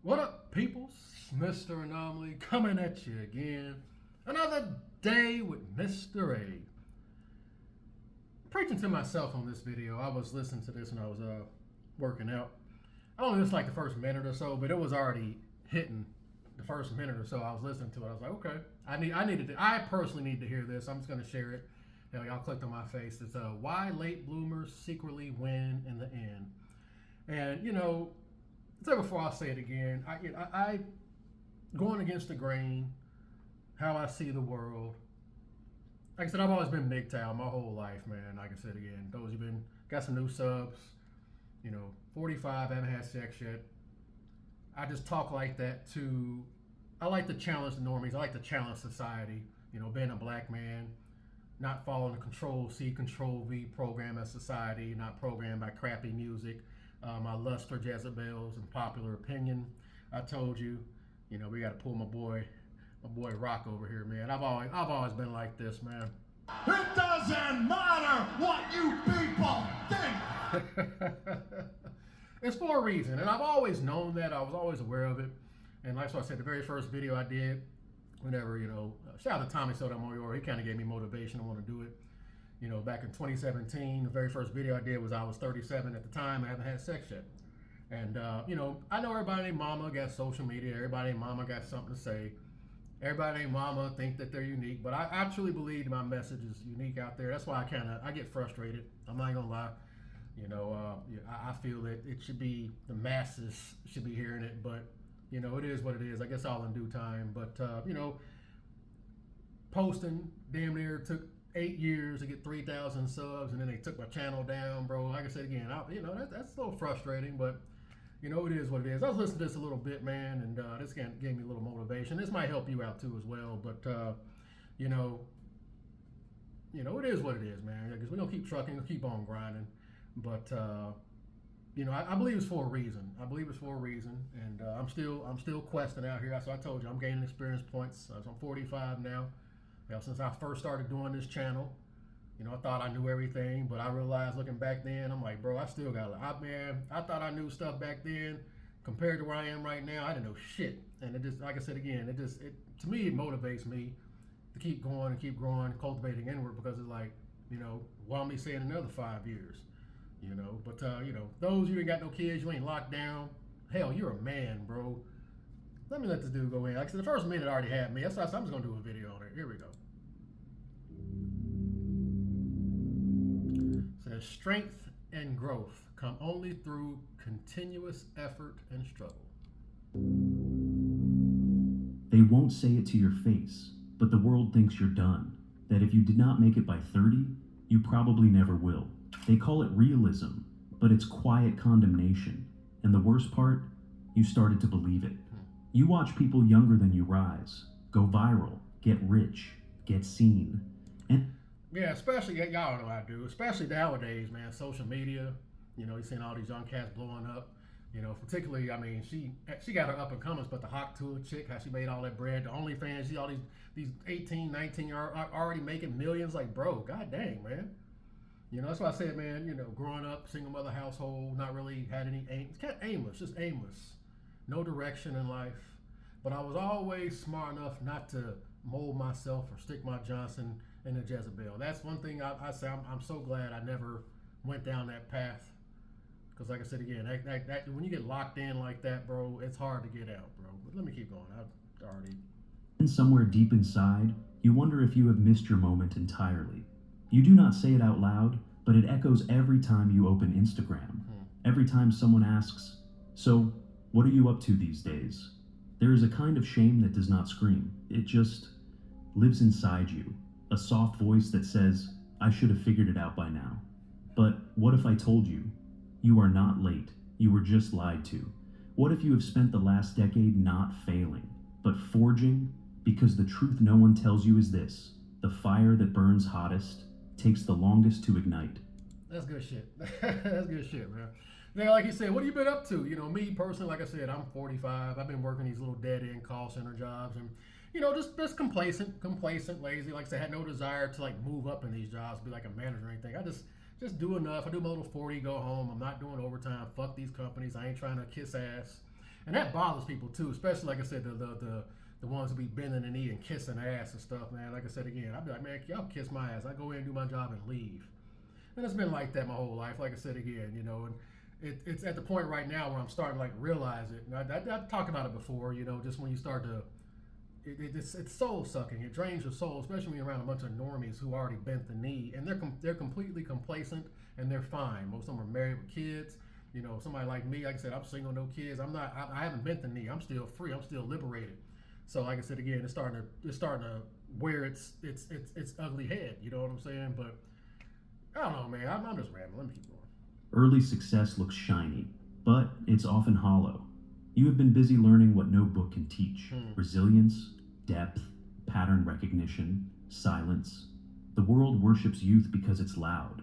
What up, peoples? Mr. Anomaly coming at you again. Another day with Mr. A. Preaching to myself on this video. I was listening to this when I was working out. I only listened like the first minute or so, but it was already hitting the first minute or so. I was listening to it. I was like, okay, I personally need to hear this. I'm just gonna share it. Hell, y'all clicked on my face. It's why late bloomers secretly win in the end. And so before I say it again, I going against the grain, how I see the world. Like I said, I've always been MGTOW my whole life, man. Like I said again, those who've been got some new subs, 45, haven't had sex yet. I just talk like that I like to challenge the normies. I like to challenge society. Being a black man, not following the Control C, Control V program as society, not programmed by crappy music. My lust for Jezebels and popular opinion. I told you, we got to pull my boy Rock over here, man. I've always been like this, man. It doesn't matter what you people think. It's for a reason, and I've always known that. I was always aware of it. And like I said, the very first video I did, whenever, shout out to Tommy Sotomayor, he kind of gave me motivation to want to do it. Back in 2017, the very first video I did was I was 37 at the time. I haven't had sex yet. And, I know everybody named Mama got social media. Everybody named Mama got something to say. Everybody named Mama think that they're unique. But I actually believe my message is unique out there. That's why I get frustrated. I'm not going to lie. I feel that it should be, the masses should be hearing it. But, it is what it is. I guess all in due time. But, posting damn near took 8 years to get 3,000 subs, and then they took my channel down, bro. Like I said again, that's a little frustrating, but it is what it is. I was listening to this a little bit, man, and this gave me a little motivation. This might help you out too as well, but it is what it is, man. Because we're gonna keep trucking, we'll keep on grinding, but I believe it's for a reason. And I'm still questing out here. So I told you I'm gaining experience points. I'm 45 now. Since I first started doing this channel, I thought I knew everything, but I realized looking back then, I'm like, bro, I still got I thought I knew stuff back then compared to where I am right now. I didn't know shit. And it just, like I said again, to me, it motivates me to keep going and keep growing, cultivating inward, because it's like, why me saying another 5 years, but those you ain't got no kids, you ain't locked down. Hell, you're a man, bro. Let me let this dude go in. Like I said, the first minute already had me. That's why I'm just gonna do a video on it. Here we go. It says strength and growth come only through continuous effort and struggle. They won't say it to your face, but the world thinks you're done. That if you did not make it by 30, you probably never will. They call it realism, but it's quiet condemnation. And the worst part, you started to believe it. You watch people younger than you rise, go viral, get rich, get seen, and yeah, especially y'all know I do. Especially nowadays, man. Social media, you're seeing all these young cats blowing up. Particularly, I mean, she got her up and comings, but the Hawk Tour chick, how she made all that bread, the OnlyFans, see all these 18, 19 are already making millions. Like, bro, god dang, man. That's why I said, man. Growing up, single mother household, not really had any aim. It's kind of aimless, just aimless. No direction in life, but I was always smart enough not to mold myself or stick my Johnson in a Jezebel. That's one thing I say. I'm so glad I never went down that path, because like I said again, that when you get locked in like that, bro, it's hard to get out, bro. But let me keep going. I've already. And somewhere deep inside, you wonder if you have missed your moment entirely. You do not say it out loud, but it echoes every time you open Instagram. Every time someone asks, "So, what are you up to these days?" There is a kind of shame that does not scream. It just lives inside you. A soft voice that says, "I should have figured it out by now." But what if I told you? You are not late. You were just lied to. What if you have spent the last decade not failing, but forging? Because the truth no one tells you is this: the fire that burns hottest takes the longest to ignite. That's good shit. That's good shit, man. Now, like you said, what have you been up to? Me personally, like I said, I'm 45. I've been working these little dead-end call center jobs, and just complacent, lazy. Like I said, I had no desire to like move up in these jobs, be like a manager or anything. I just do enough. I do my little 40, go home. I'm not doing overtime. Fuck these companies. I ain't trying to kiss ass. And that bothers people too, especially like I said, the ones who be bending the knee and kissing ass and stuff, man. Like I said again, I'd be like, man, y'all kiss my ass. I go in and do my job and leave. And it's been like that my whole life. Like I said again, you know, and it's at the point right now where I'm starting to like realize it. And I talked about it before, you know, just when you start to, it's soul sucking. It drains your soul, especially when you're around a bunch of normies who already bent the knee and they're completely complacent and they're fine. Most of them are married with kids. You know, somebody like me, like I said, I'm single, no kids. I haven't bent the knee. I'm still free. I'm still liberated. So like I said again, it's starting to wear its ugly head. You know what I'm saying? But I don't know, man. I'm just rambling. Let me keep going. Early success looks shiny, but it's often hollow. You have been busy learning what no book can teach: resilience, depth, pattern recognition, silence. The world worships youth because it's loud.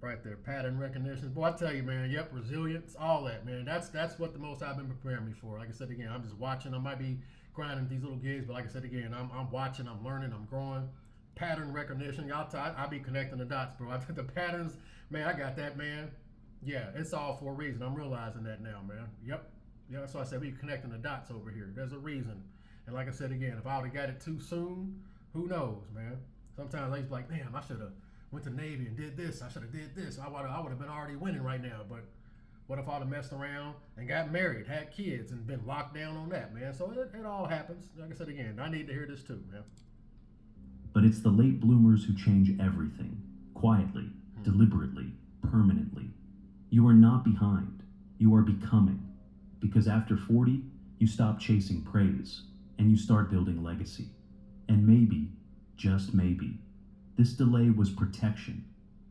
Right there, pattern recognition. Boy, I tell you, man, yep, resilience, all that, man. That's what the most I've been preparing me for. Like I said again, I'm just watching. I might be grinding these little gigs, but like I said again, I'm watching, I'm learning, I'm growing. Pattern recognition, I be connecting the dots, bro. I think the patterns, man, I got that, man. Yeah, it's all for a reason. I'm realizing that now, man. Yep. Yeah, that's why I said we connecting the dots over here. There's a reason. And like I said again, if I would have got it too soon, who knows, man. Sometimes I used to be like, damn, I should have went to Navy and did this. I should have did this. I would have been already winning right now. But what if I'd have messed around and got married, had kids, and been locked down on that, man? So it all happens. Like I said again, I need to hear this too, man. But it's the late bloomers who change everything, quietly, deliberately, permanently. You are not behind. You are becoming. Because after 40, you stop chasing praise, and you start building legacy. And maybe, just maybe, this delay was protection.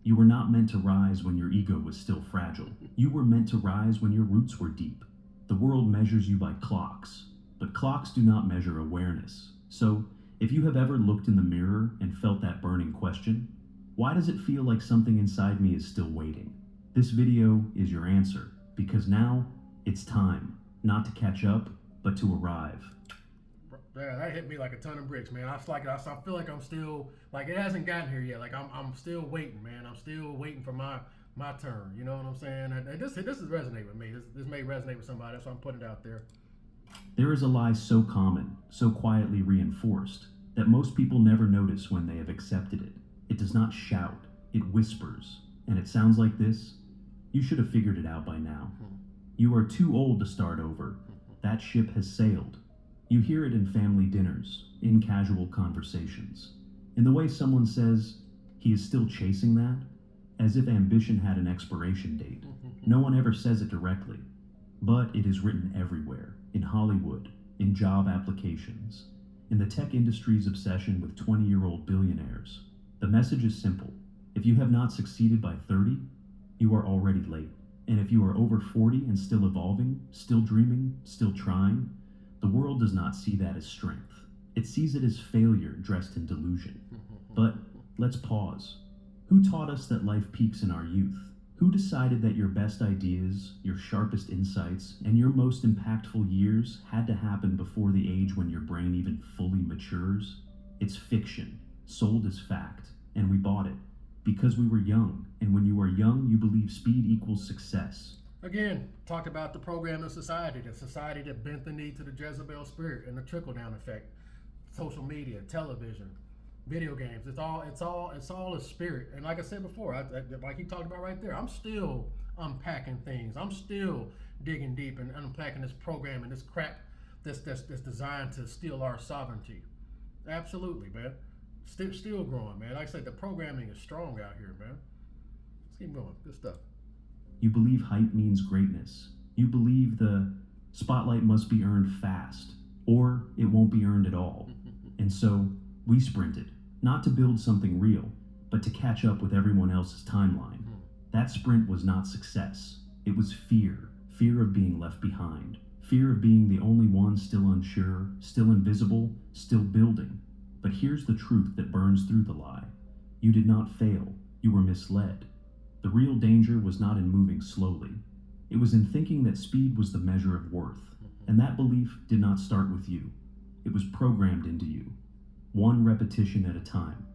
You were not meant to rise when your ego was still fragile. You were meant to rise when your roots were deep. The world measures you by clocks, but clocks do not measure awareness. So, if you have ever looked in the mirror and felt that burning question, why does it feel like something inside me is still waiting? This video is your answer, because now it's time, not to catch up, but to arrive. Yeah, that hit me like a ton of bricks, man. I feel like I'm still, like it hasn't gotten here yet. Like I'm still waiting, man. I'm still waiting for my turn. You know what I'm saying? And this is resonating with me. This may resonate with somebody, so I'm putting it out there. There is a lie so common, so quietly reinforced, that most people never notice when they have accepted it. It does not shout, it whispers, and it sounds like this. You should have figured it out by now. You are too old to start over. That ship has sailed. You hear it in family dinners, in casual conversations, in the way someone says, he is still chasing that, as if ambition had an expiration date. No one ever says it directly, but it is written everywhere, in Hollywood, in job applications, in the tech industry's obsession with 20-year-old billionaires. The message is simple. If you have not succeeded by 30, you are already late. And if you are over 40 and still evolving, still dreaming, still trying, the world does not see that as strength. It sees it as failure dressed in delusion. But let's pause. Who taught us that life peaks in our youth? Who decided that your best ideas, your sharpest insights, and your most impactful years had to happen before the age when your brain even fully matures? It's fiction, sold as fact, and we bought it because we were young. And when you are young, you believe speed equals success. Again, talked about the program of society, the society that bent the knee to the Jezebel spirit and the trickle-down effect. Social media, television, video games, it's all a spirit. And like I said before, like he talked about right there, I'm still unpacking things. I'm still digging deep and unpacking this program and this crap that's designed to steal our sovereignty. Absolutely, man. Still growing, man. Like I said, the programming is strong out here, man. Let's keep going. Good stuff. You believe hype means greatness. You believe the spotlight must be earned fast, or it won't be earned at all. And so we sprinted, not to build something real, but to catch up with everyone else's timeline. That sprint was not success. It was fear of being left behind, fear of being the only one still unsure, still invisible, still building. But here's the truth that burns through the lie. You did not fail. You were misled. The real danger was not in moving slowly. It was in thinking that speed was the measure of worth. And that belief did not start with you. It was programmed into you, one repetition at a time.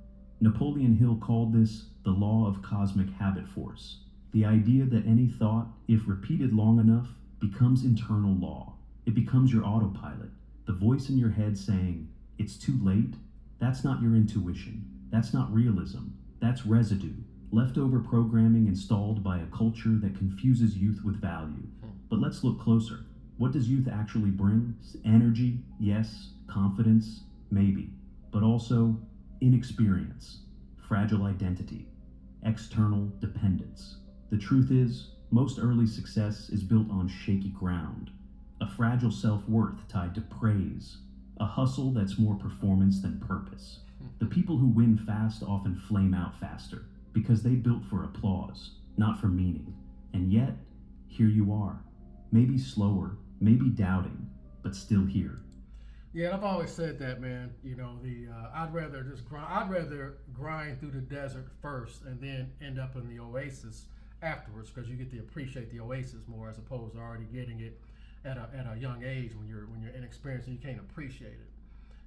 Napoleon Hill called this the law of cosmic habit force, the idea that any thought, if repeated long enough, becomes internal law. It becomes your autopilot, the voice in your head saying, "It's too late." That's not your intuition. That's not realism. That's residue, leftover programming installed by a culture that confuses youth with value. But let's look closer. What does youth actually bring? Energy, yes. Confidence, maybe. But also inexperience, fragile identity, external dependence. The truth is, most early success is built on shaky ground, a fragile self-worth tied to praise, a hustle that's more performance than purpose. The people who win fast often flame out faster because they built for applause, not for meaning. And yet, here you are. Maybe slower, maybe doubting, but still here. Yeah, I've always said that, man. You know, I'd rather grind through the desert first and then end up in the oasis afterwards, because you get to appreciate the oasis more as opposed to already getting it at a young age when you're inexperienced and you can't appreciate it.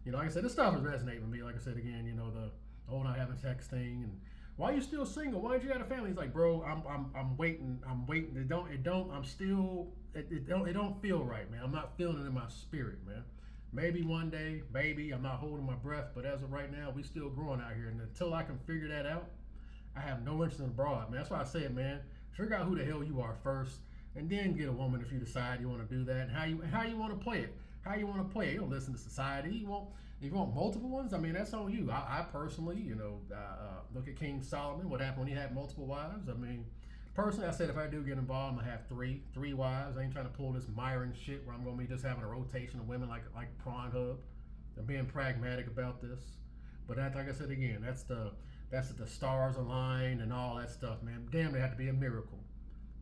You know, like I said, this stuff is resonating with me. Like I said again, you know, the whole not having texting and why are you still single? Why did you have a family? He's like, bro, I'm waiting. It don't feel right, man. I'm not feeling it in my spirit, man. Maybe one day, maybe. I'm not holding my breath, but as of right now, we still growing out here. And until I can figure that out, I have no interest in abroad, man. That's why I said, man, figure out who the hell you are first, and then get a woman if you decide you want to do that, and how you want to play it. How you want to play it. You don't listen to society. If you want multiple ones, I mean, that's on you. I personally, you know, look at King Solomon. What happened when he had multiple wives? I mean, personally, I said if I do get involved, I'm gonna have three wives. I ain't trying to pull this Myron shit where I'm gonna be just having a rotation of women like Pornhub. I'm being pragmatic about this. But that, like I said again, that's the stars aligned and all that stuff, man. Damn, it had to be a miracle.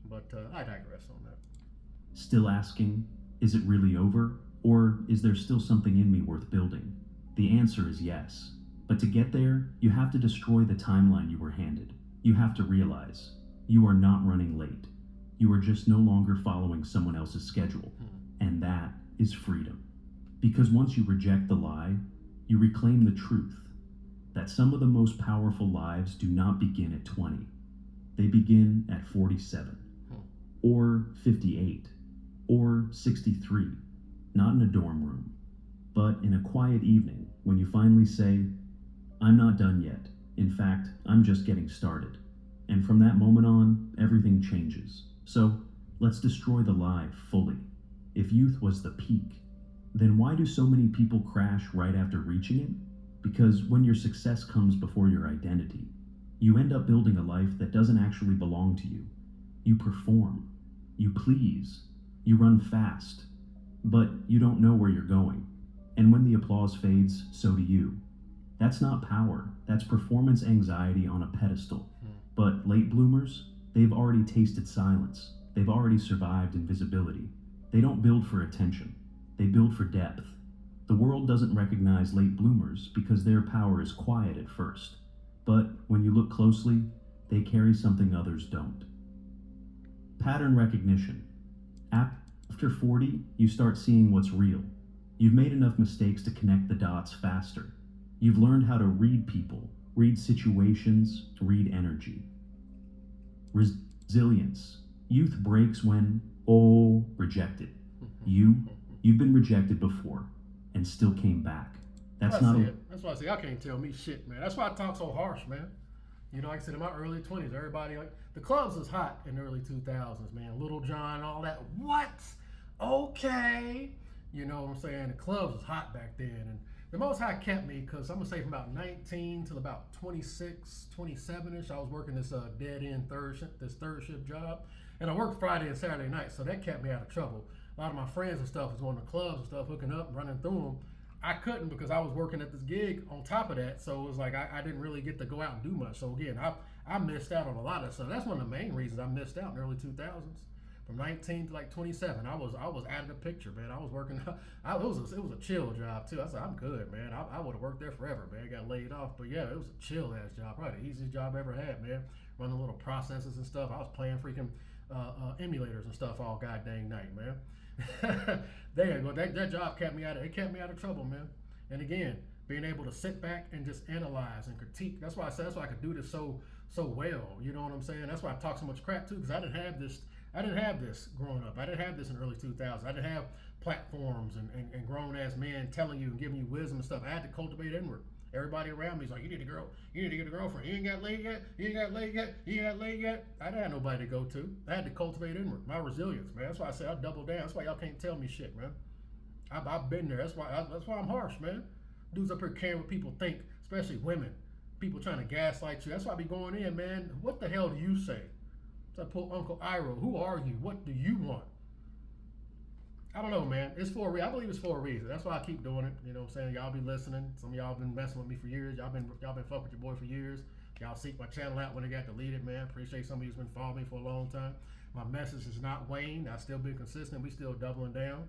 But I digress on that. Still asking, is it really over? Or is there still something in me worth building? The answer is yes. But to get there, you have to destroy the timeline you were handed. You have to realize you are not running late. You are just no longer following someone else's schedule. And that is freedom. Because once you reject the lie, you reclaim the truth that some of the most powerful lives do not begin at 20. They begin at 47, or 58, or 63. Not in a dorm room, but in a quiet evening when you finally say, "I'm not done yet. In fact, I'm just getting started." And from that moment on, everything changes. So let's destroy the lie fully. If youth was the peak, then why do so many people crash right after reaching it? Because when your success comes before your identity, you end up building a life that doesn't actually belong to you. You perform, you please, you run fast, but you don't know where you're going. And when the applause fades, so do you. That's not power, that's performance anxiety on a pedestal. But late bloomers, they've already tasted silence. They've already survived invisibility. They don't build for attention, they build for depth. The world doesn't recognize late bloomers because their power is quiet at first. But when you look closely, they carry something others don't. Pattern recognition. After 40, you start seeing what's real. You've made enough mistakes to connect the dots faster. You've learned how to read people, read situations, read energy. Resilience. Youth breaks when, rejected. You've been rejected before and still came back. That's why I say, y'all can't tell me shit, man. That's why I talk so harsh, man. You know, like I said, in my early 20s, everybody, like, the clubs was hot in the early 2000s, man. Little John, all that. What? Okay. You know what I'm saying? The clubs was hot back then. And the Most High kept me because I'm going to say from about 19 till about 26, 27-ish, I was working this dead-end third shift job. And I worked Friday and Saturday nights, so that kept me out of trouble. A lot of my friends and stuff was going to clubs and stuff, hooking up, running through them. I couldn't because I was working at this gig on top of that, so it was like I didn't really get to go out and do much. So again, I missed out on a lot of stuff. That's one of the main reasons I missed out in the early 2000s. From 19 to like 27, I was out of the picture, man. I was working. It was a chill job too. I said I'm good, man. I would have worked there forever, man. I got laid off, but yeah, it was a chill ass job, probably the easiest job I ever had, man. Running little processes and stuff. I was playing freaking emulators and stuff all god dang night, man. There you go. That job kept me out of trouble, man. And again, being able to sit back and just analyze and critique. That's why I could do this so well. You know what I'm saying? That's why I talk so much crap too, because I didn't have this growing up. I didn't have this in the early 2000s. I didn't have platforms and grown ass men telling you and giving you wisdom and stuff. I had to cultivate inward. Everybody around me is like, you need to get a girlfriend. You ain't got laid yet. You ain't got laid yet. You ain't got laid yet. I didn't have nobody to go to. I had to cultivate inward. My resilience, man. That's why I say I double down. That's why y'all can't tell me shit, man. I've been there. That's why I'm harsh, man. Dudes up here caring what people think, especially women. People trying to gaslight you. That's why I be going in, man. What the hell do you say? So I pull Uncle Iroh. Who are you? What do you want? I don't know, man. It's for a reason. I believe it's for a reason. That's why I keep doing it. You know what I'm saying? Y'all be listening. Some of y'all been messing with me for years. Y'all been fucking with your boy for years. Y'all seek my channel out when it got deleted, man. Appreciate somebody who's been following me for a long time. My message is not waned. I still been consistent. We still doubling down.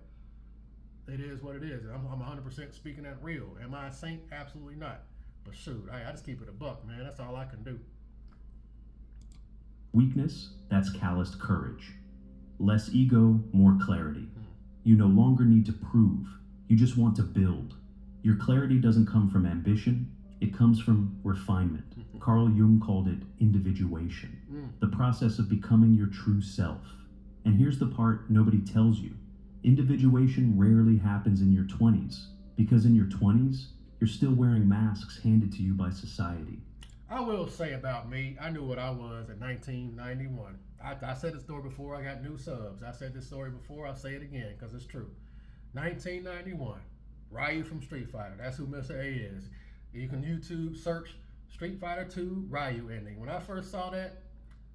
It is what it is. I'm 100% speaking that real. Am I a saint? Absolutely not. But shoot, I just keep it a buck, man. That's all I can do. Weakness, that's calloused courage. Less ego, more clarity. You no longer need to prove. You just want to build. Your clarity doesn't come from ambition. It comes from refinement. Carl Jung called it individuation. The process of becoming your true self. And here's the part nobody tells you. Individuation rarely happens in your 20s, because in your 20s, you're still wearing masks handed to you by society. I will say about me, I knew what I was in 1991. I said the story before, I got new subs. I said this story before, I'll say it again, because it's true. 1991, Ryu from Street Fighter. That's who Mr. A is. You can YouTube search Street Fighter 2 Ryu ending. When I first saw that,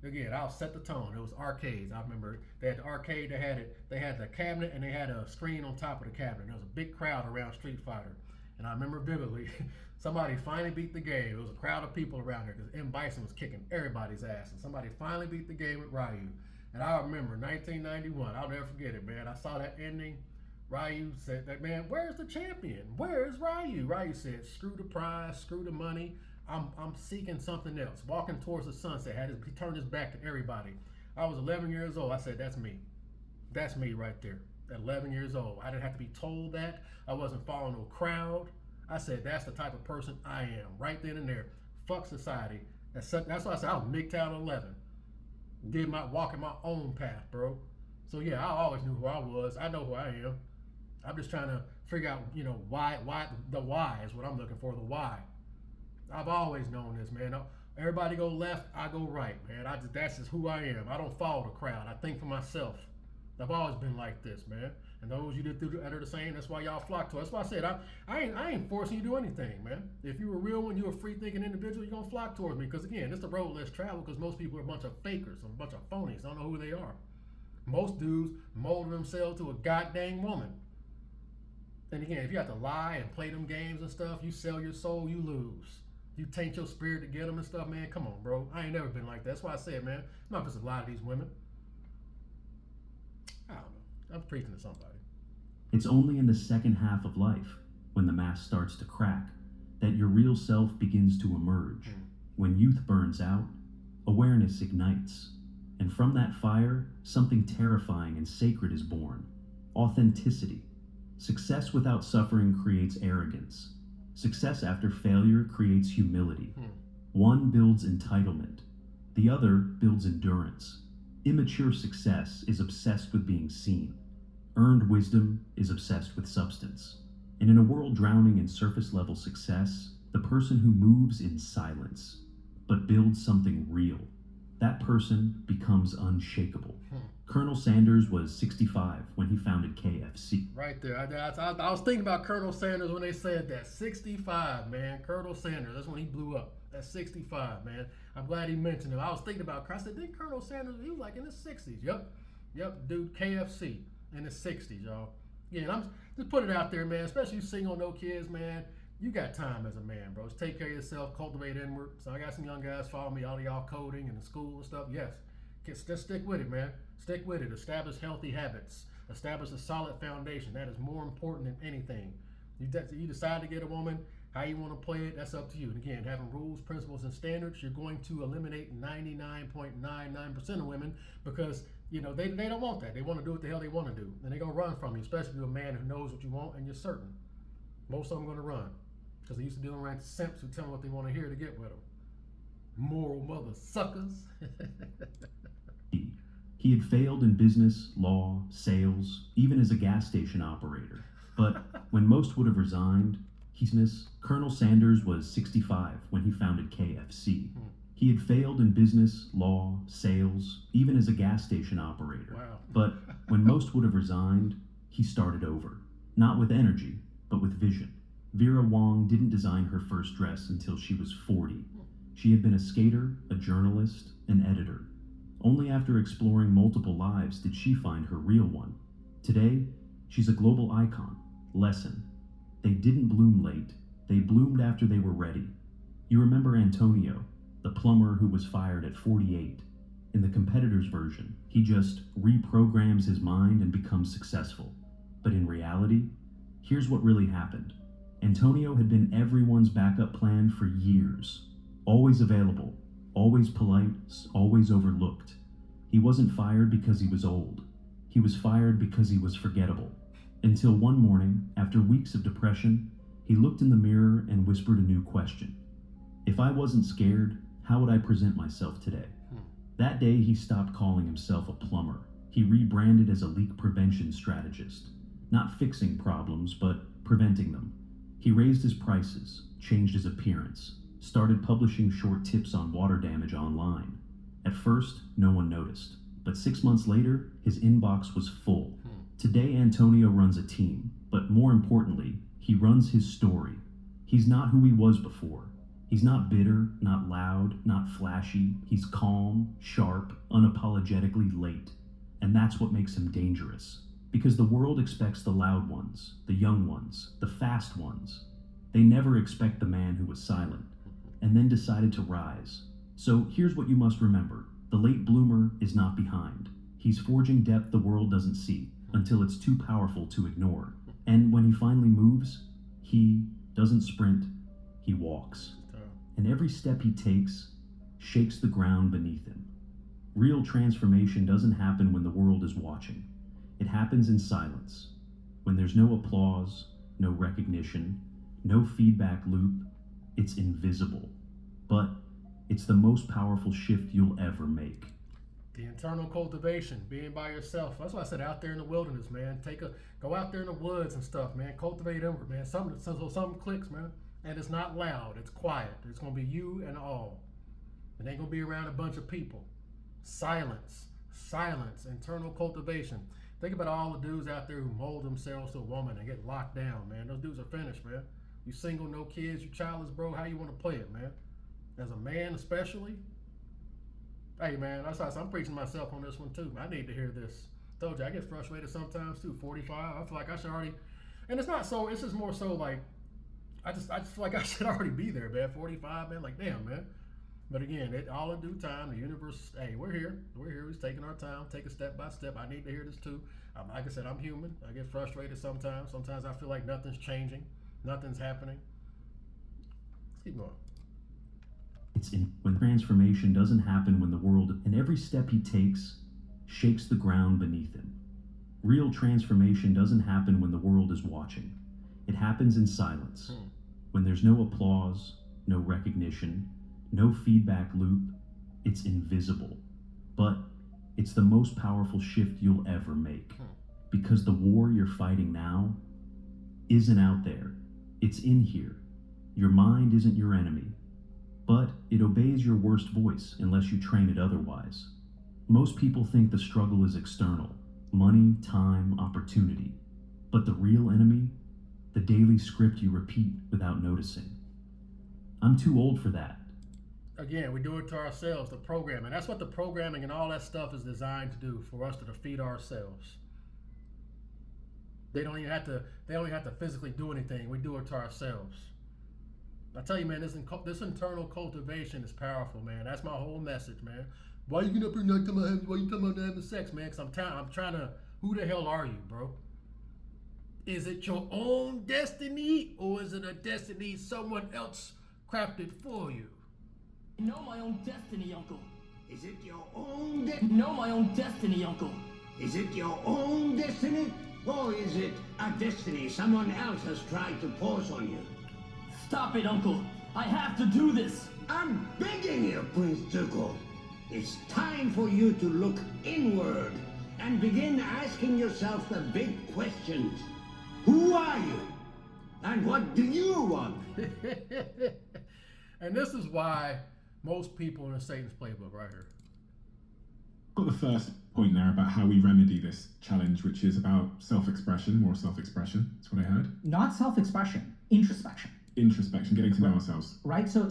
again, I'll set the tone. It was arcades. I remember they had the arcade, they had the cabinet, and they had a screen on top of the cabinet. There was a big crowd around Street Fighter. And I remember vividly, somebody finally beat the game. It was a crowd of people around there because M. Bison was kicking everybody's ass. And somebody finally beat the game with Ryu. And I remember 1991. I'll never forget it, man. I saw that ending. Ryu said, that, man, where's the champion? Where's Ryu? Ryu said, screw the prize, screw the money. I'm seeking something else. Walking towards the sunset. He turned his back to everybody. I was 11 years old. I said, that's me. That's me right there. At 11 years old. I didn't have to be told that. I wasn't following no crowd. I said, that's the type of person I am. Right then and there. Fuck society. That's why I said I was MGTOW 11. Walking my own path, bro. So yeah, I always knew who I was. I know who I am. I'm just trying to figure out, why the why is what I'm looking for, the why. I've always known this, man. Everybody go left, I go right, man. That's just who I am. I don't follow the crowd. I think for myself. I've always been like this, man. And those you that are the same, that's why y'all flock to us. That's why I said I ain't forcing you to do anything, man. If you were real one, you're a free thinking individual, you're gonna flock towards me. Because again, it's the road less traveled because most people are a bunch of fakers, a bunch of phonies, don't know who they are. Most dudes mold themselves to a goddamn woman. And again, if you have to lie and play them games and stuff, you sell your soul, you lose. You taint your spirit to get them and stuff, man. Come on, bro. I ain't never been like that. That's why I said, man, I'm not supposed to lie to these women. I don't know. I'm preaching to somebody. It's only in the second half of life, when the mask starts to crack, that your real self begins to emerge. When youth burns out, awareness ignites. And from that fire, something terrifying and sacred is born. Authenticity. Success without suffering creates arrogance. Success after failure creates humility. One builds entitlement. The other builds endurance. Immature success is obsessed with being seen. Earned wisdom is obsessed with substance. And in a world drowning in surface-level success, the person who moves in silence, but builds something real, that person becomes unshakable. Colonel Sanders was 65 when he founded KFC. Right there. I was thinking about Colonel Sanders when they said that. 65, man. Colonel Sanders. That's when he blew up. That's 65, man. I'm glad he mentioned him. I was thinking about, I said, didn't Colonel Sanders, he was like in his 60s. Yep, dude, KFC in his 60s, y'all. Yeah, and I'm just put it out there, man. Especially you single, no kids, man. You got time as a man, bro. Just take care of yourself, cultivate inward. So I got some young guys follow me, all of y'all coding and the school and stuff. Yes, just stick with it, man. Stick with it. Establish healthy habits. Establish a solid foundation. That is more important than anything. You decide to get a woman, how you want to play it, that's up to you. And again, having rules, principles, and standards, you're going to eliminate 99.99% of women because, they don't want that. They want to do what the hell they want to do. And they're going to run from you, especially if you're a man who knows what you want and you're certain. Most of them are going to run because they used to deal around simps who tell them what they want to hear to get with them. Moral mother suckers. He had failed in business, law, sales, even as a gas station operator. But when most would have resigned, Colonel Sanders was 65 when he founded KFC. He had failed in business, law, sales, even as a gas station operator. Wow. But when most would have resigned, he started over. Not with energy, but with vision. Vera Wong didn't design her first dress until she was 40. She had been a skater, a journalist, an editor. Only after exploring multiple lives did she find her real one. Today, she's a global icon. Lesson: they didn't bloom late. They bloomed after they were ready. You remember Antonio, the plumber who was fired at 48. In the competitor's version, he just reprograms his mind and becomes successful. But in reality, here's what really happened. Antonio had been everyone's backup plan for years. Always available, always polite, always overlooked. He wasn't fired because he was old. He was fired because he was forgettable. Until one morning, after weeks of depression, he looked in the mirror and whispered a new question. If I wasn't scared, how would I present myself today? That day, he stopped calling himself a plumber. He rebranded as a leak prevention strategist. Not fixing problems, but preventing them. He raised his prices, changed his appearance, started publishing short tips on water damage online. At first, no one noticed, but 6 months later, his inbox was full. Today, Antonio runs a team, but more importantly, he runs his story. He's not who he was before. He's not bitter, not loud, not flashy. He's calm, sharp, unapologetically late. And that's what makes him dangerous. Because the world expects the loud ones, the young ones, the fast ones. They never expect the man who was silent, and then decided to rise. So here's what you must remember. The late bloomer is not behind. He's forging depth the world doesn't see, until it's too powerful to ignore. And when he finally moves, he doesn't sprint, he walks. And every step he takes shakes the ground beneath him. Real transformation doesn't happen when the world is watching. It happens in silence, when there's no applause, no recognition, no feedback loop. It's invisible, but it's the most powerful shift you'll ever make. The internal cultivation, being by yourself. That's why I said out there in the wilderness, man. Go out there in the woods and stuff, man. Cultivate inward, man. Something clicks, man. And it's not loud. It's quiet. It's gonna be you and all. It ain't gonna be around a bunch of people. Silence, internal cultivation. Think about all the dudes out there who mold themselves to a woman and get locked down, man. Those dudes are finished, man. You single, no kids, you childless, bro. How you want to play it, man? As a man, especially. Hey, man, I'm preaching myself on this one too. I need to hear this. Told you, I get frustrated sometimes too. 45, I feel like I should already. And it's not so. It's just more so like, I just feel like I should already be there, man. 45, man. Like, damn, man. But again, all in due time. The universe. Hey, we're here. We're taking our time. Take it step by step. I need to hear this too. Like I said, I'm human. I get frustrated sometimes. Sometimes I feel like nothing's changing. Nothing's happening. Let's keep going. When transformation doesn't happen when the world, and every step he takes shakes the ground beneath him. Real transformation doesn't happen when the world is watching. It happens in silence. When there's no applause, no recognition, no feedback loop. It's invisible. But it's the most powerful shift you'll ever make. Because the war you're fighting now isn't out there. It's in here. Your mind isn't your enemy. But it obeys your worst voice unless you train it otherwise. Most people think the struggle is external. Money, time, opportunity. But the real enemy? The daily script you repeat without noticing. I'm too old for that. Again, we do it to ourselves, the programming. That's what the programming and all that stuff is designed to do, for us to defeat ourselves. They don't even have to physically do anything. We do it to ourselves. I tell you, man, this internal cultivation is powerful, man. That's my whole message, man. Why you getting up here not talking about having, why you talking about having sex, man? Because I'm trying to, who the hell are you, bro? Is it your own destiny, or is it a destiny someone else crafted for you? Know my own destiny, Uncle. Is it your own destiny? Know my own destiny, Uncle. Is it your own destiny? Or is it a destiny someone else has tried to force on you? Stop it, Uncle. I have to do this. I'm begging you, Prince Zuko. It's time for you to look inward and begin asking yourself the big questions. Who are you? And what do you want? And this is why most people in Satan's playbook right here. Got the first point there about how we remedy this challenge, which is about self-expression, more self-expression. That's what I heard. Not self-expression, introspection. Introspection, getting to know ourselves. Right? So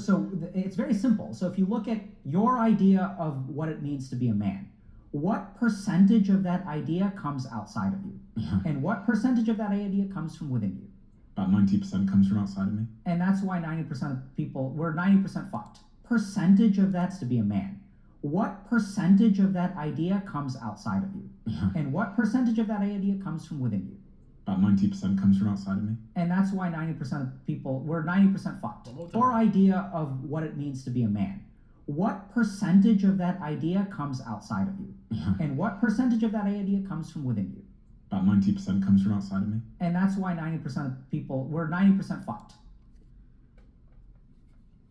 it's very simple. So if you look at your idea of what it means to be a man, what percentage of that idea comes outside of you? And what percentage of that idea comes from within you? About 90% comes from outside of me. And that's why 90% of people, we're 90% fucked. Percentage of that's to be a man. What percentage of that idea comes outside of you? And what percentage of that idea comes from within you? About 90% comes from outside of me. And that's why 90% of people, we're 90% fucked. One more time. Your idea of what it means to be a man. What percentage of that idea comes outside of you? And what percentage of that idea comes from within you? About 90% comes from outside of me. And that's why 90% of people, we're 90% fucked.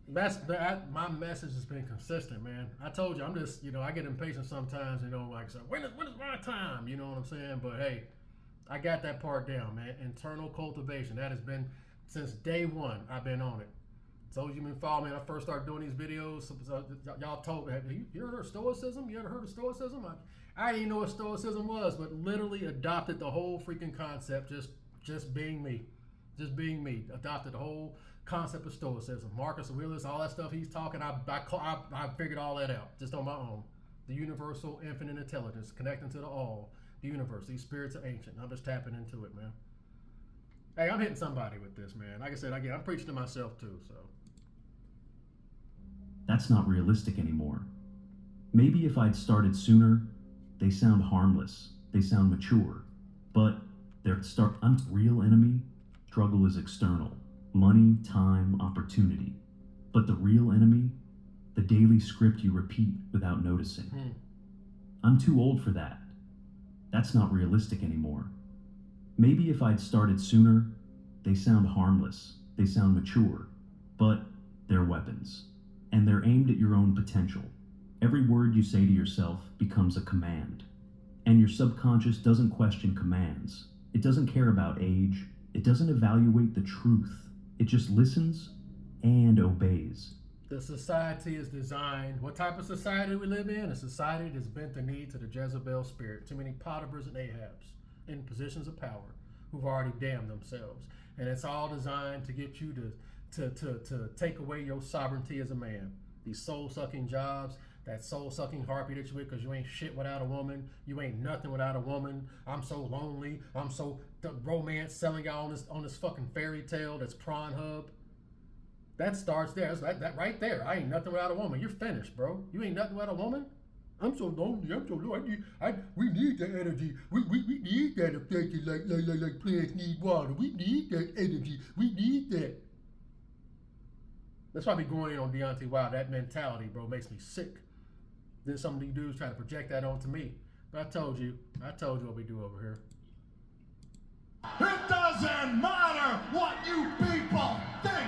My message has been consistent, man. I told you, I'm just, I get impatient sometimes, like, so when is my time? You know what I'm saying? But hey, I got that part down, man. Internal cultivation. That has been, since day one, I've been on it. So you've been following me when I first started doing these videos. Y'all told me, have you heard of Stoicism? You ever heard of Stoicism? I didn't even know what Stoicism was, but literally adopted the whole freaking concept, just being me. Just being me. Adopted the whole concept of Stoicism. Marcus Aurelius, all that stuff he's talking, I figured all that out just on my own. The universal infinite intelligence, connecting to the all, the universe. These spirits are ancient. I'm just tapping into it, man. Hey, I'm hitting somebody with this, man. Like I said, I'm preaching to myself too, so. That's not realistic anymore. Maybe if I'd started sooner, they sound harmless, they sound mature, but I'm real enemy. Struggle is external. Money, time, opportunity. But the real enemy, the daily script you repeat without noticing. I'm too old for that. That's not realistic anymore. Maybe if I'd started sooner, they sound harmless, they sound mature, but they're weapons. And they're aimed at your own potential. Every word you say to yourself becomes a command. And your subconscious doesn't question commands. It doesn't care about age. It doesn't evaluate the truth. It just listens and obeys. The society is designed, what type of society we live in? A society that's bent the knee to the Jezebel spirit. Too many Potiphar's and Ahabs in positions of power who've already damned themselves. And it's all designed to get you to take away your sovereignty as a man. These soul-sucking jobs, that soul-sucking harpy that you with because you ain't shit without a woman. You ain't nothing without a woman. I'm so lonely. I'm so romance selling y'all on this fucking fairy tale that's Pornhub. That starts there. That's that right there. I ain't nothing without a woman. You're finished, bro. You ain't nothing without a woman. I'm so lonely. I'm so lonely. We need that energy. We need that affection like plants need water. We need that energy. We need that. That's why I be going in on Deontay Wilder. That mentality, bro, makes me sick. Then some of these dudes try to project that onto me. But I told you what we do over here. It doesn't matter what you people think.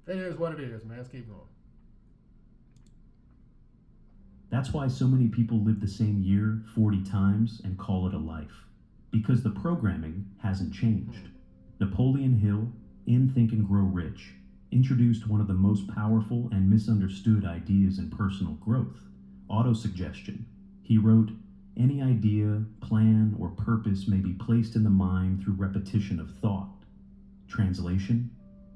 It is what it is, man. Let's keep going. That's why so many people live the same year 40 times and call it a life. Because the programming hasn't changed. Napoleon Hill, in Think and Grow Rich, introduced one of the most powerful and misunderstood ideas in personal growth, autosuggestion. He wrote, "Any idea, plan, or purpose may be placed in the mind through repetition of thought." Translation: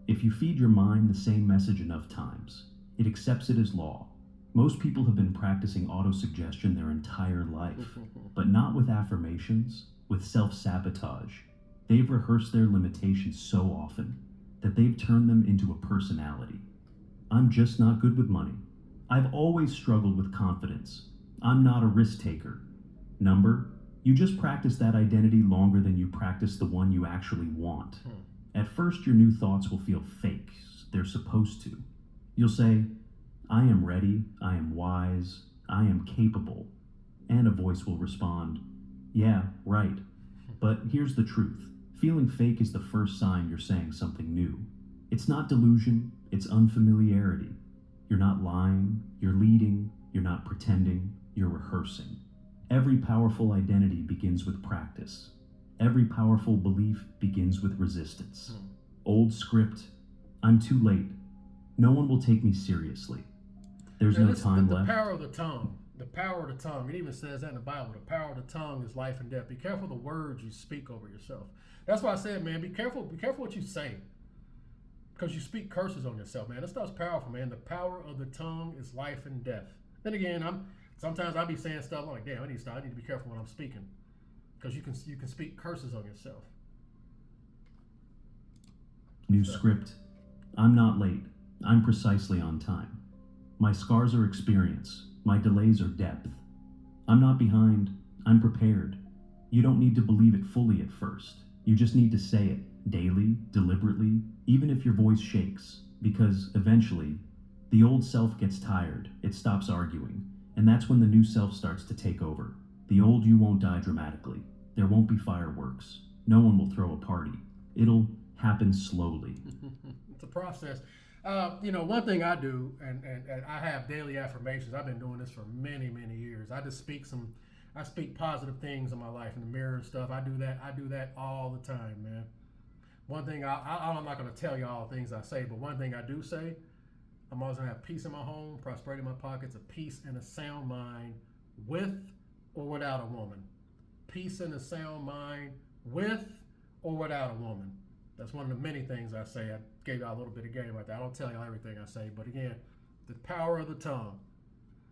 if you feed your mind the same message enough times, it accepts it as law. Most people have been practicing autosuggestion their entire life, but not with affirmations, with self-sabotage. They've rehearsed their limitations so often that they've turned them into a personality. I'm just not good with money. I've always struggled with confidence. I'm not a risk taker. Number, you just practice that identity longer than you practice the one you actually want. At first, your new thoughts will feel fake. They're supposed to. You'll say, "I am ready, I am wise, I am capable." And a voice will respond, "Yeah, right." But here's the truth. Feeling fake is the first sign you're saying something new. It's not delusion, it's unfamiliarity. You're not lying, you're leading, you're not pretending, you're rehearsing. Every powerful identity begins with practice. Every powerful belief begins with resistance. Old script, I'm too late. No one will take me seriously. There's no time left. The power of the tongue. The power of the tongue. It even says that in the Bible. The power of the tongue is life and death. Be careful the words you speak over yourself. That's why I said, man, be careful what you say. Because you speak curses on yourself, man. This stuff's powerful, man. The power of the tongue is life and death. Then again, sometimes I be saying stuff like, damn, I need to be careful when I'm speaking. Because you can speak curses on yourself. New script. I'm not late. I'm precisely on time. My scars are experience. My delays are depth. I'm not behind. I'm prepared. You don't need to believe it fully at first. You just need to say it daily, deliberately, even if your voice shakes. Because eventually, the old self gets tired. It stops arguing. And that's when the new self starts to take over. The old you won't die dramatically. There won't be fireworks. No one will throw a party. It'll happen slowly. It's a process. One thing I do, and I have daily affirmations. I've been doing this for many, many years. I speak positive things in my life in the mirror and stuff. I do that all the time, man. One thing I'm not going to tell you all the things I say, but one thing I do say, I'm always going to have peace in my home, prosperity in my pockets, a peace and a sound mind with or without a woman. Peace and a sound mind with or without a woman. That's one of the many things I say. I gave y'all a little bit of game right there. I don't tell y'all everything I say, but again, the power of the tongue.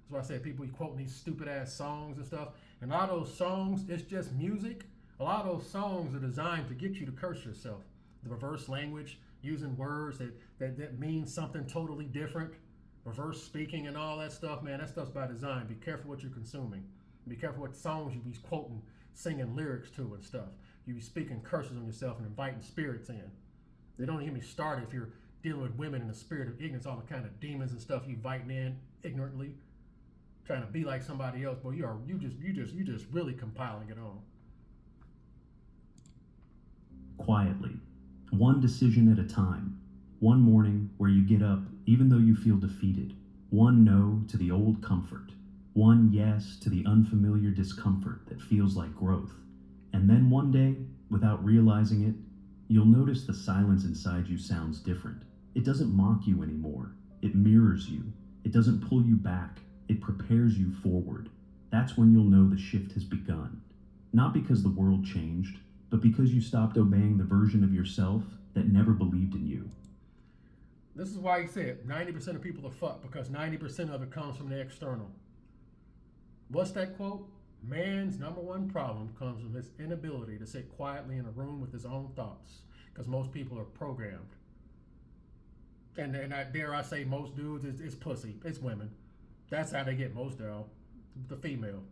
That's why I say people quoting these stupid ass songs and stuff. And a lot of those songs, it's just music. A lot of those songs are designed to get you to curse yourself. The reverse language, using words that mean something totally different. Reverse speaking and all that stuff, man, that stuff's by design. Be careful what you're consuming. Be careful what songs you be quoting, singing lyrics to and stuff. You be speaking curses on yourself and inviting spirits in. They don't even get me started if you're dealing with women in the spirit of ignorance, all the kind of demons and stuff you inviting in ignorantly, trying to be like somebody else. Boy, you just really compiling it on. Quietly, one decision at a time. One morning where you get up even though you feel defeated. One no to the old comfort. One yes to the unfamiliar discomfort that feels like growth. And then one day, without realizing it, you'll notice the silence inside you sounds different. It doesn't mock you anymore. It mirrors you. It doesn't pull you back. It prepares you forward. That's when you'll know the shift has begun. Not because the world changed, but because you stopped obeying the version of yourself that never believed in you. This is why he said 90% of people are fucked, because 90% of it comes from the external. What's that quote? Man's number one problem comes from his inability to sit quietly in a room with his own thoughts, because most people are programmed. And I dare I say most dudes, it's pussy, it's women. That's how they get most of the female.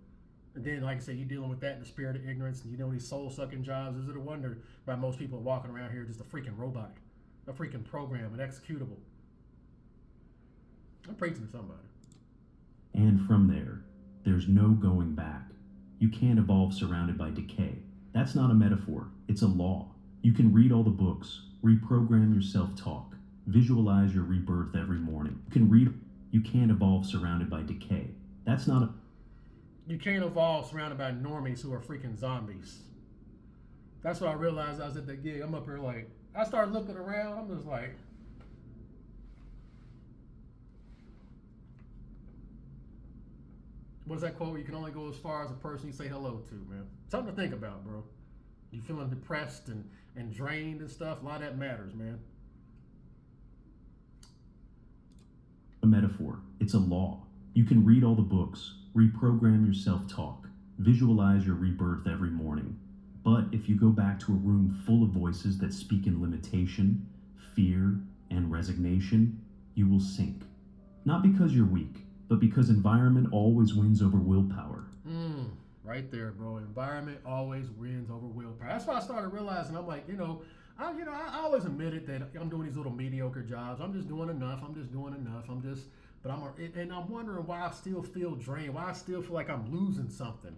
And then, like I said, you're dealing with that in the spirit of ignorance, and you know these soul-sucking jobs. Is it a wonder why most people are walking around here just a freaking robot, a freaking program, an executable? I'm preaching to somebody. And from there, there's no going back. You can't evolve surrounded by decay. That's not a metaphor, it's a law. You can read all the books, reprogram your self-talk, visualize your rebirth every morning. You can't evolve surrounded by decay. That's not a... You can't evolve surrounded by normies who are freaking zombies. That's what I realized. I was at that gig. I'm up here like, I started looking around. I'm just like, what's that quote? You can only go as far as a person you say hello to, man. Something to think about, bro. You feeling depressed and drained and stuff? A lot of that matters, man. A metaphor. It's a law. You can read all the books, reprogram your self-talk, visualize your rebirth every morning. But if you go back to a room full of voices that speak in limitation, fear, and resignation, you will sink. Not because you're weak, but because environment always wins over willpower. Right there, bro. Environment always wins over willpower. That's why I started realizing, I'm like, I always admitted that I'm doing these little mediocre jobs. I'm just doing enough. But I'm wondering why I still feel drained, why I still feel like I'm losing something.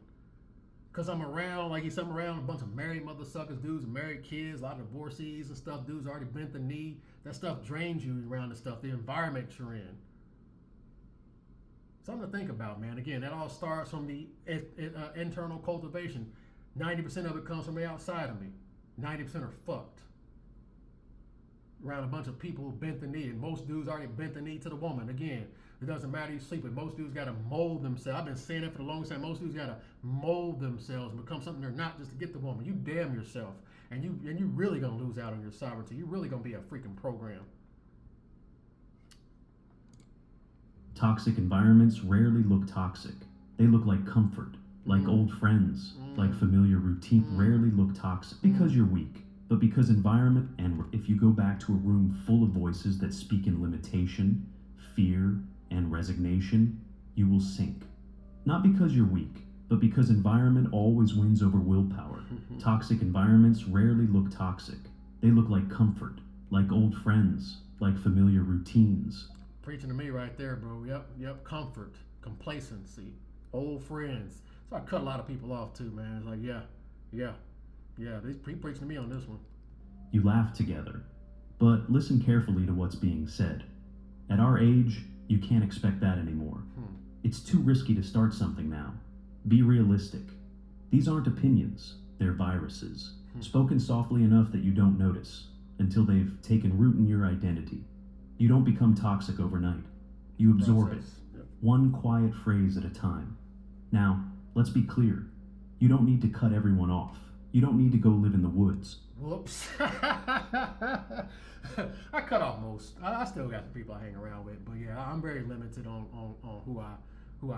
Because I'm around, like he said, I'm around a bunch of married mother suckers, dudes, married kids, a lot of divorcees and stuff, dudes already bent the knee. That stuff drains you around the stuff, the environment you're in. Something to think about, man. Again, that all starts from the internal cultivation. 90% of it comes from the outside of me. 90% are fucked. Around a bunch of people who bent the knee, and most dudes already bent the knee to the woman. Again, it doesn't matter you sleep with. Most dudes got to mold themselves. I've been saying that for the longest time. Most dudes got to mold themselves and become something they're not just to get the woman. You damn yourself, and you really gonna lose out on your sovereignty. You're really gonna be a freaking program. Toxic environments rarely look toxic. They look like comfort, like old friends, like familiar routine. Rarely look toxic because you're weak, but because environment. And if you go back to a room full of voices that speak in limitation, fear, and resignation, you will sink. Not because you're weak, but because environment always wins over willpower. Toxic environments rarely look toxic. They look like comfort, like old friends, like familiar routines. Preaching to me right there, bro. Yep. Comfort, complacency, old friends. So I cut a lot of people off too, man. It's like, yeah. He preaching to me on this one. You laugh together, but listen carefully to what's being said. At our age, you can't expect that anymore. It's too risky to start something now. Be realistic. These aren't opinions, they're viruses. Spoken softly enough that you don't notice, until they've taken root in your identity. You don't become toxic overnight. You absorb it, one quiet phrase at a time. Now, let's be clear. You don't need to cut everyone off. You don't need to go live in the woods. Whoops. I cut off most. I still got the people I hang around with, but yeah, I'm very limited on who I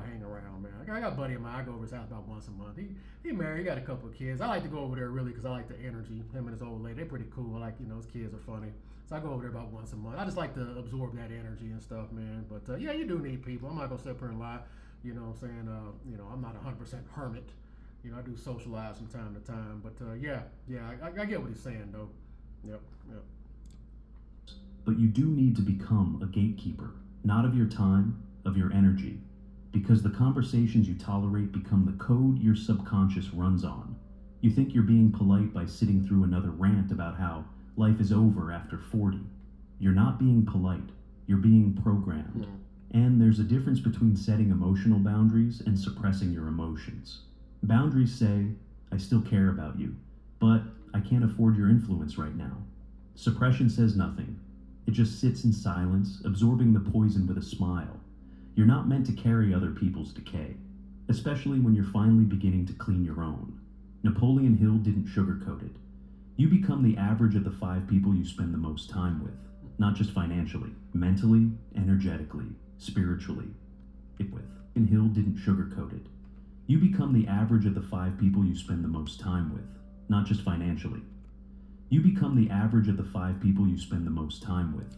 hang around, man. I got a buddy of mine. I go over his house about once a month. He married. He got a couple of kids. I like to go over there really because I like the energy. Him and his old lady, they're pretty cool. I like, his kids are funny. So I go over there about once a month. I just like to absorb that energy and stuff, man. But yeah, you do need people. I'm not gonna sit up here and lie. You know what I'm saying? I'm not 100% hermit. I do socialize from time to time. But yeah, I get what he's saying though. Yep. But you do need to become a gatekeeper, not of your time, of your energy. Because the conversations you tolerate become the code your subconscious runs on. You think you're being polite by sitting through another rant about how life is over after 40. You're not being polite, you're being programmed. And there's a difference between setting emotional boundaries and suppressing your emotions. Boundaries say, I still care about you, but I can't afford your influence right now. Suppression says nothing. It just sits in silence, absorbing the poison with a smile. You're not meant to carry other people's decay, especially when you're finally beginning to clean your own. Napoleon Hill didn't sugarcoat it. You become the average of the 5 people you spend the most time with, not just financially, mentally, energetically, spiritually. And Hill didn't sugarcoat it. You become the average of the 5 people you spend the most time with, not just financially. You become the average of the 5 people you spend the most time with.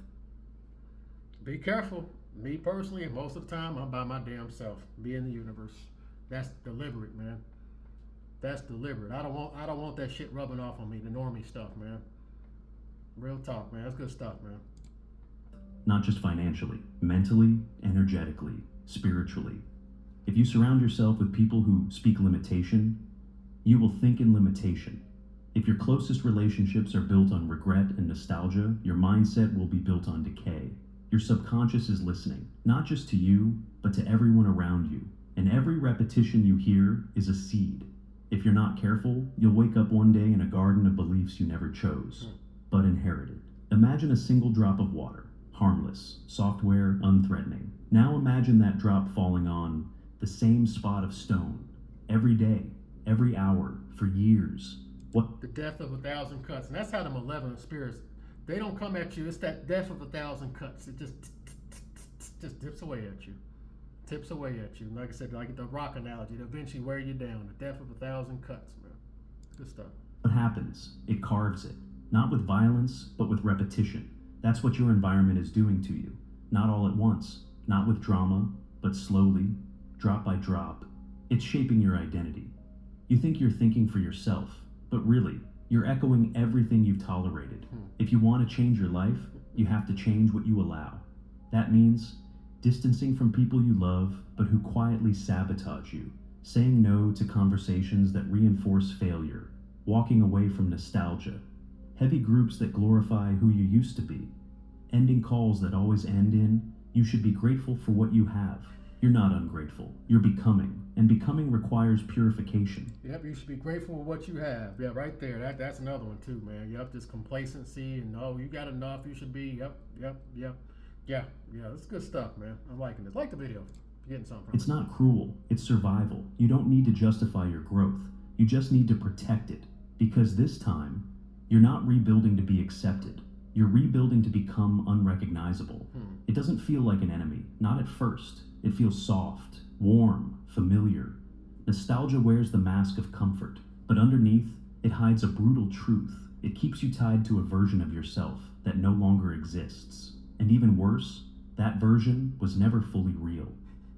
Be careful. Me personally, most of the time, I'm by my damn self. Be in the universe. That's deliberate, man. That's deliberate. I don't want that shit rubbing off on me, the normie stuff, man. Real talk, man. That's good stuff, man. Not just financially, mentally, energetically, spiritually. If you surround yourself with people who speak limitation, you will think in limitation. If your closest relationships are built on regret and nostalgia, your mindset will be built on decay. Your subconscious is listening, not just to you, but to everyone around you. And every repetition you hear is a seed. If you're not careful, you'll wake up one day in a garden of beliefs you never chose, but inherited. Imagine a single drop of water, harmless, software, unthreatening. Now imagine that drop falling on the same spot of stone, every day, every hour, for years. What? The death of 1,000 cuts. And that's how the malevolent spirits, they don't come at you. It's that death of 1,000 cuts. It just dips away at you. Tips away at you. Like I said, like the rock analogy, to eventually wear you down. The death of 1,000 cuts, man. Good stuff. What happens? It carves it. Not with violence, but with repetition. That's what your environment is doing to you. Not all at once. Not with drama, but slowly, drop by drop. It's shaping your identity. You think you're thinking for yourself, but really, you're echoing everything you've tolerated. If you want to change your life, you have to change what you allow. That means distancing from people you love, but who quietly sabotage you, saying no to conversations that reinforce failure, walking away from nostalgia, heavy groups that glorify who you used to be, ending calls that always end in, you should be grateful for what you have, You're not ungrateful. You're becoming. And becoming requires purification. Yep, you should be grateful for what you have. Yeah, right there. That's another one too, man. Yep, this complacency and oh, you got enough. You should be. Yep. Yeah. That's good stuff, man. I'm liking this. Like the video. You're getting something from It's not cruel. It's survival. You don't need to justify your growth. You just need to protect it. Because this time, you're not rebuilding to be accepted. You're rebuilding to become unrecognizable. It doesn't feel like an enemy. Not at first. It feels soft, warm, familiar. Nostalgia wears the mask of comfort, but underneath, it hides a brutal truth. It keeps you tied to a version of yourself that no longer exists. And even worse, that version was never fully real.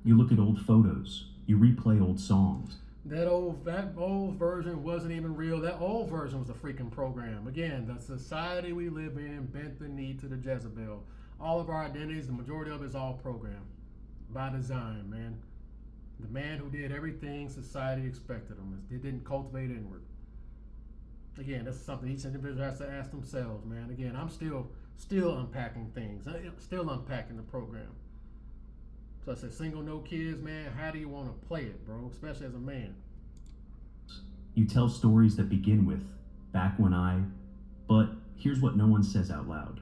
You look at old photos, you replay old songs. That old version wasn't even real. That old version was a freaking program. Again, the society we live in bent the knee to the Jezebel. All of our identities, the majority of it is all programmed by design, man. The man who did everything society expected him. They didn't cultivate inward. Again, that's something each individual has to ask themselves, man. Again, I'm still unpacking things. Still unpacking the program. So I said, single, no kids, man, how do you want to play it, bro? Especially as a man. You tell stories that begin with, back when but here's what no one says out loud.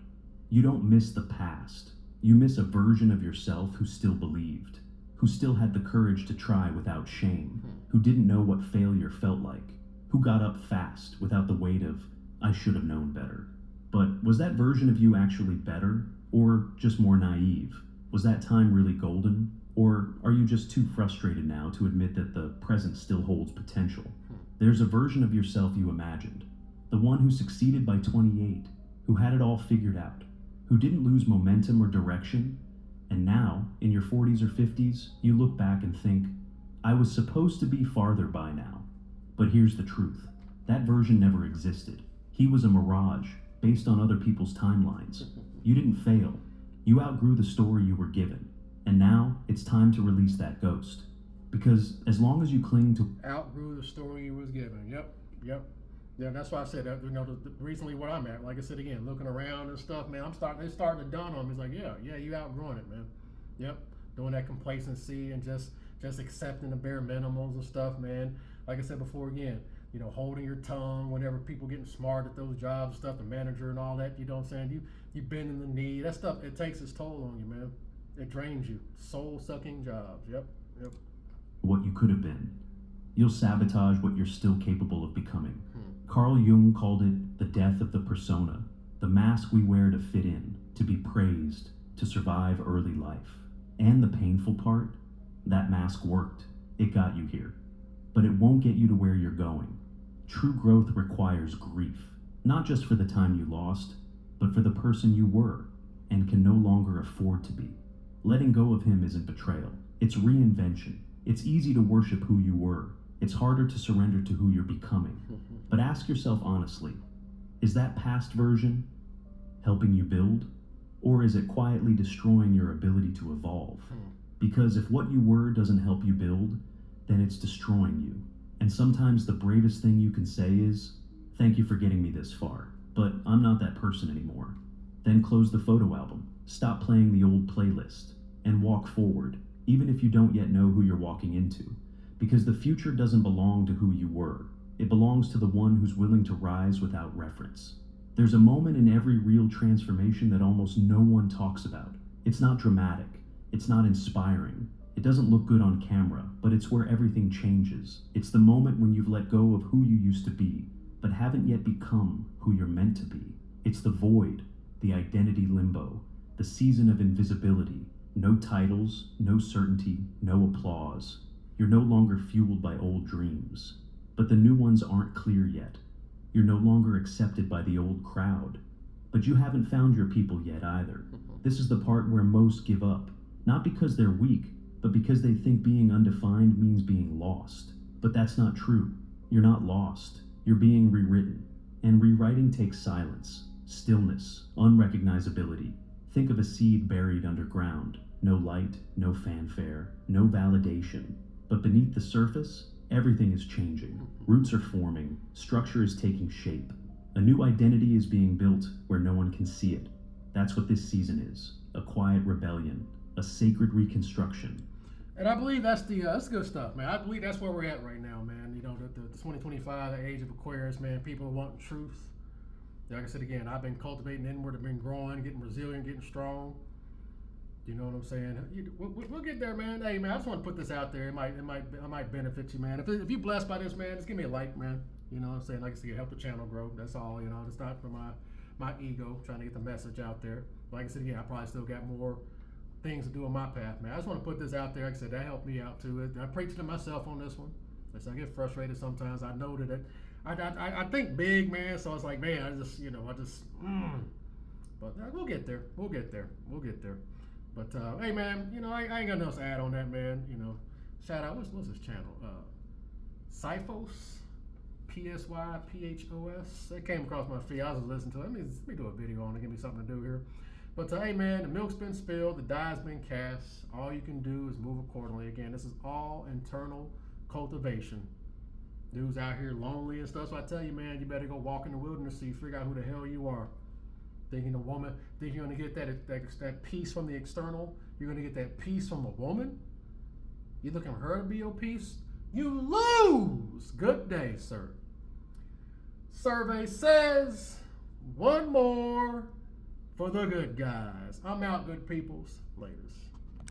You don't miss the past. You miss a version of yourself who still believed, who still had the courage to try without shame, who didn't know what failure felt like, who got up fast without the weight of, I should have known better. But was that version of you actually better, or just more naive? Was that time really golden? Or are you just too frustrated now to admit that the present still holds potential? There's a version of yourself you imagined. The one who succeeded by 28, who had it all figured out, who didn't lose momentum or direction. And now, in your 40s or 50s, you look back and think, I was supposed to be farther by now. But here's the truth. That version never existed. He was a mirage, based on other people's timelines. You didn't fail. You outgrew the story you were given, and now it's time to release that ghost. Because as long as you cling to... Outgrew the story you was given. Yep. Yeah, that's why I said that. Recently what I'm at, like I said again, looking around and stuff, man, it's starting to dawn on me. It's like, yeah, you outgrowing it, man. Yep. Doing that complacency and just accepting the bare minimums and stuff, man. Like I said before again, holding your tongue whenever people getting smart at those jobs and stuff, the manager and all that, you know what I'm saying? You bending the knee, that stuff, it takes its toll on you, man. It drains you. Soul-sucking jobs, yep. What you could have been. You'll sabotage what you're still capable of becoming. Carl Jung called it the death of the persona, the mask we wear to fit in, to be praised, to survive early life. And the painful part, that mask worked. It got you here. But it won't get you to where you're going. True growth requires grief, not just for the time you lost, but for the person you were and can no longer afford to be. Letting go of him isn't betrayal. It's reinvention. It's easy to worship who you were. It's harder to surrender to who you're becoming. But ask yourself honestly, is that past version helping you build? Or is it quietly destroying your ability to evolve? Because if what you were doesn't help you build, then it's destroying you. And sometimes the bravest thing you can say is, thank you for getting me this far, but I'm not that person anymore. Then close the photo album, stop playing the old playlist, and walk forward, even if you don't yet know who you're walking into. Because the future doesn't belong to who you were. It belongs to the one who's willing to rise without reference. There's a moment in every real transformation that almost no one talks about. It's not dramatic. It's not inspiring. It doesn't look good on camera, but it's where everything changes. It's the moment when you've let go of who you used to be, but haven't yet become who you're meant to be. It's the void, the identity limbo, the season of invisibility. No titles, no certainty, no applause. You're no longer fueled by old dreams, but the new ones aren't clear yet. You're no longer accepted by the old crowd, but you haven't found your people yet either. This is the part where most give up, not because they're weak, but because they think being undefined means being lost. But that's not true. You're not lost. You're being rewritten. And rewriting takes silence, stillness, unrecognizability. Think of a seed buried underground. No light, no fanfare, no validation. But beneath the surface, everything is changing. Roots are forming. Structure is taking shape. A new identity is being built where no one can see it. That's what this season is. A quiet rebellion. A sacred reconstruction. And I believe that's good stuff, man. I believe that's where we're at right now, man. You know, the 2025, the age of Aquarius, man. People want truth. Like I said again, I've been cultivating inward, I've been growing, getting resilient, getting strong. You know what I'm saying? We'll get there, man. Hey, man, I just want to put this out there. It might benefit you, man. If you're blessed by this, man, just give me a like, man. You know what I'm saying? Like I said, help the channel grow. That's all. You know, it's not for my ego trying to get the message out there. Like I said, again, I probably still got more things to do on my path, man. I just want to put this out there. Like I said, that helped me out too. I preach to myself on this one. Like I said, I get frustrated sometimes. I know that I think big, man. So I was like, man, but we'll get there. We'll get there. But hey, man, you know, I ain't got nothing else to add on that, man. You know, shout out. What's his channel? Psyphos, PSYPHOS. It came across my feed. I was just listening to it. Let me do a video on it. Give me something to do here. But hey, man, the milk's been spilled. The die's been cast. All you can do is move accordingly. Again, this is all internal cultivation. Dudes out here lonely and stuff. So I tell you, man, you better go walk in the wilderness so you figure out who the hell you are. Thinking you're gonna get that peace from the external. You're gonna get that peace from a woman. You're looking for her to be your peace. You lose. Good day, sir. Survey says one more for the good guys. I'm out, good peoples. Laters.